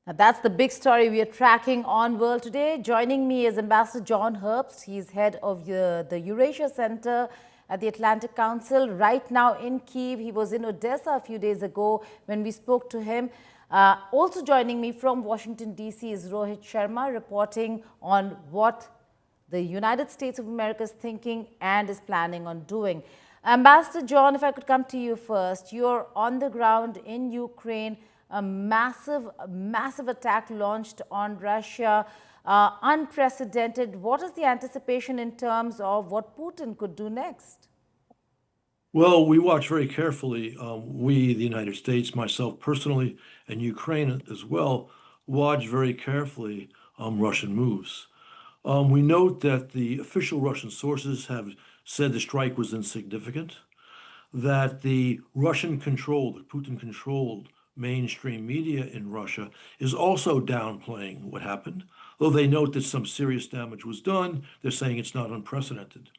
Now, that's the big story we are tracking on World Today. Joining me is Ambassador John Herbst. He's head of the Eurasia Center at the Atlantic Council. Right now in Kyiv, he was in Odessa a few days ago when we spoke to him. Also joining me from Washington, D.C. is Rohit Sharma, reporting on what the United States of America is thinking and is planning on doing. Ambassador John, if I could come to you first. You're on the ground in Ukraine. A massive attack launched on Russia, unprecedented. What is the anticipation in terms of what Putin could do next? Well, we watch very carefully. We, the United States, myself personally, and Ukraine as well, watch very carefully Russian moves. We note that the official Russian sources have said the strike was insignificant, that the Russian-controlled, the Putin-controlled mainstream media in Russia is also downplaying what happened. Though they note that some serious damage was done, they're saying it's not unprecedented.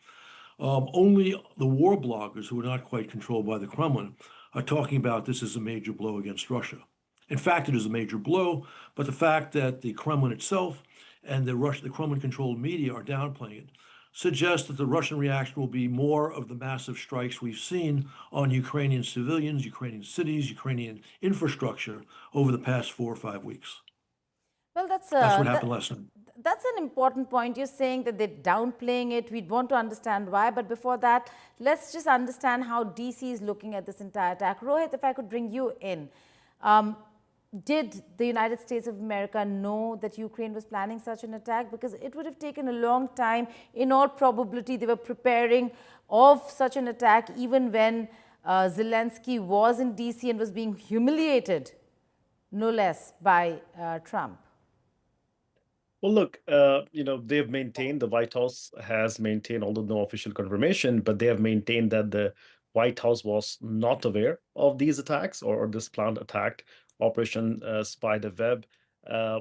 Only the war bloggers who are not quite controlled by the Kremlin are talking about this as a major blow against Russia. In fact, it is a major blow, but the fact that the Kremlin itself and the Kremlin-controlled media are downplaying it suggests that the Russian reaction will be more of the massive strikes we've seen on Ukrainian civilians, Ukrainian cities, Ukrainian infrastructure over the past 4 or 5 weeks. Well, That's what happened last night. that's an important point. You're saying that they're downplaying it. We'd want to understand why. But before that, let's just understand how DC is looking at this entire attack. Rohit, if I could bring you in. Did the United States of America know that Ukraine was planning such an attack? Because it would have taken a long time. In all probability, they were preparing of such an attack even when Zelenskyy was in DC and was being humiliated, no less, by Trump. Well, look, they've maintained, the White House has maintained, although no official confirmation, but they have maintained that the White House was not aware of these attacks or this planned attack, Operation Spider Web. Uh,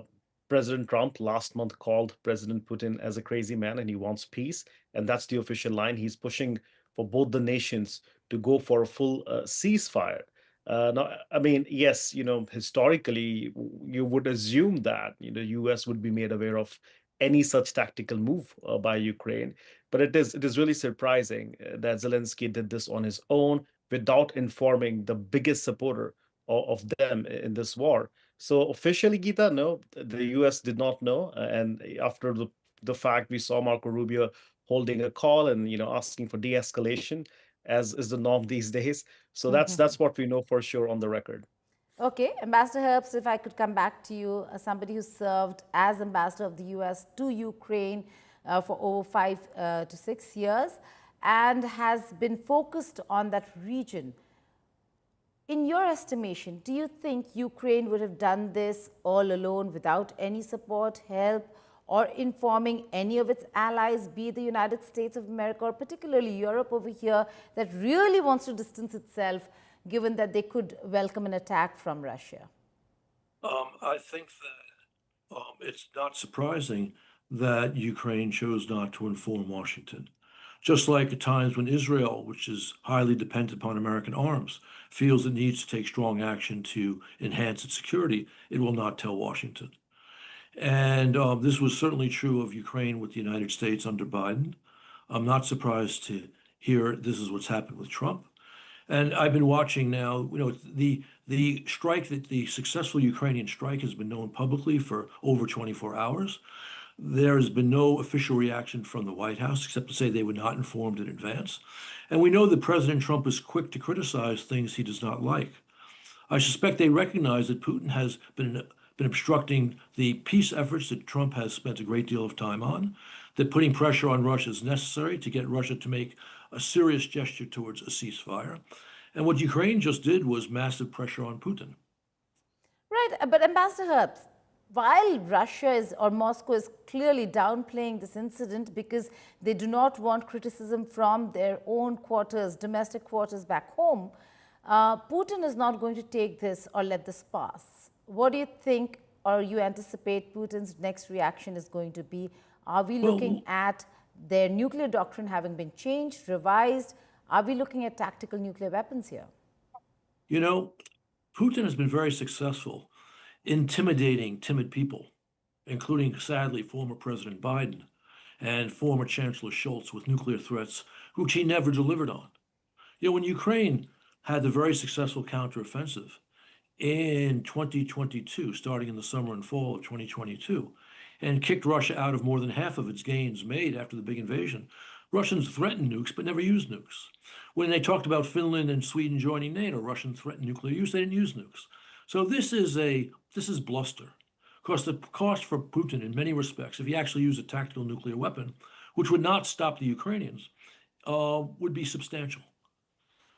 President Trump last month called President Putin as a crazy man and he wants peace. And that's the official line. He's pushing for both the nations to go for a full ceasefire. Now, I mean, yes, historically, you would assume that U.S. would be made aware of any such tactical move by Ukraine, but it is really surprising that Zelensky did this on his own without informing the biggest supporter of them in this war. So officially, Geeta, no, the U.S. did not know, and after the fact, we saw Marco Rubio holding a call and asking for de-escalation, as is the norm these days. So that's what we know for sure on the record. Okay, Ambassador Herbst, if I could come back to you, somebody who served as ambassador of the US to Ukraine for over 5 to 6 years and has been focused on that region. In your estimation, do you think Ukraine would have done this all alone without any support, help, or informing any of its allies, be it the United States of America or particularly Europe over here, that really wants to distance itself, given that they could welcome an attack from Russia? I think that it's not surprising that Ukraine chose not to inform Washington. Just like at times when Israel, which is highly dependent upon American arms, feels it needs to take strong action to enhance its security, it will not tell Washington. And this was certainly true of Ukraine with the United States under Biden. I'm not surprised to hear this is what's happened with Trump. And I've been watching now, the strike, that the successful Ukrainian strike has been known publicly for over 24 hours. There has been no official reaction from the White House, except to say they were not informed in advance. And we know that President Trump is quick to criticize things he does not like. I suspect they recognize that Putin has been obstructing the peace efforts that Trump has spent a great deal of time on, that putting pressure on Russia is necessary to get Russia to make a serious gesture towards a ceasefire. And what Ukraine just did was massive pressure on Putin. Right, but Ambassador Herbst, while Russia is or Moscow is clearly downplaying this incident because they do not want criticism from their own quarters, domestic quarters back home, Putin is not going to take this or let this pass. What do you think or you anticipate Putin's next reaction is going to be? Are we looking at their nuclear doctrine having been changed, revised? Are we looking at tactical nuclear weapons here? Putin has been very successful intimidating timid people, including, sadly, former President Biden and former Chancellor Scholz with nuclear threats, which he never delivered on. You know, when Ukraine had the very successful counteroffensive in 2022, starting in the summer and fall of 2022, and kicked Russia out of more than half of its gains made after the big invasion, Russians threatened nukes but never used nukes. When they talked about Finland and Sweden joining NATO, Russians threatened nuclear use, they didn't use nukes. So this is bluster. Of course, the cost for Putin in many respects, if he actually used a tactical nuclear weapon, which would not stop the Ukrainians, would be substantial.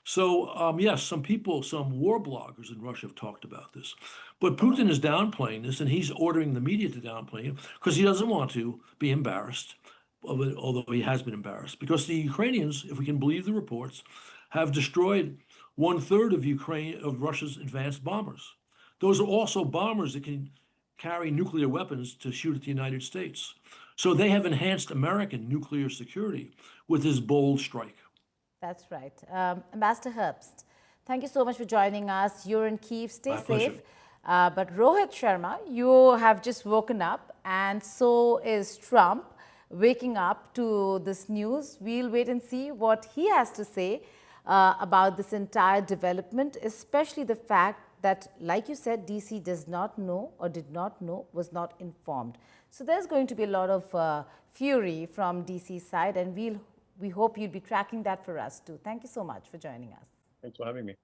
So, yes, some people, some war bloggers in Russia have talked about this. But Putin is downplaying this, and he's ordering the media to downplay it because he doesn't want to be embarrassed, although he has been embarrassed. Because the Ukrainians, if we can believe the reports, have destroyed 1/3 of Russia's advanced bombers. Those are also bombers that can carry nuclear weapons to shoot at the United States. So they have enhanced American nuclear security with this bold strike. That's right. Ambassador Herbst, thank you so much for joining us. You're in Kyiv. Stay My pleasure. safe. But Rohit Sharma, you have just woken up, and so is Trump waking up to this news. We'll wait and see what he has to say about this entire development, especially the fact that, like you said, DC does not know or did not know, was not informed. So there's going to be a lot of fury from DC's side, and we hope you'll be tracking that for us too. Thank you so much for joining us. Thanks for having me.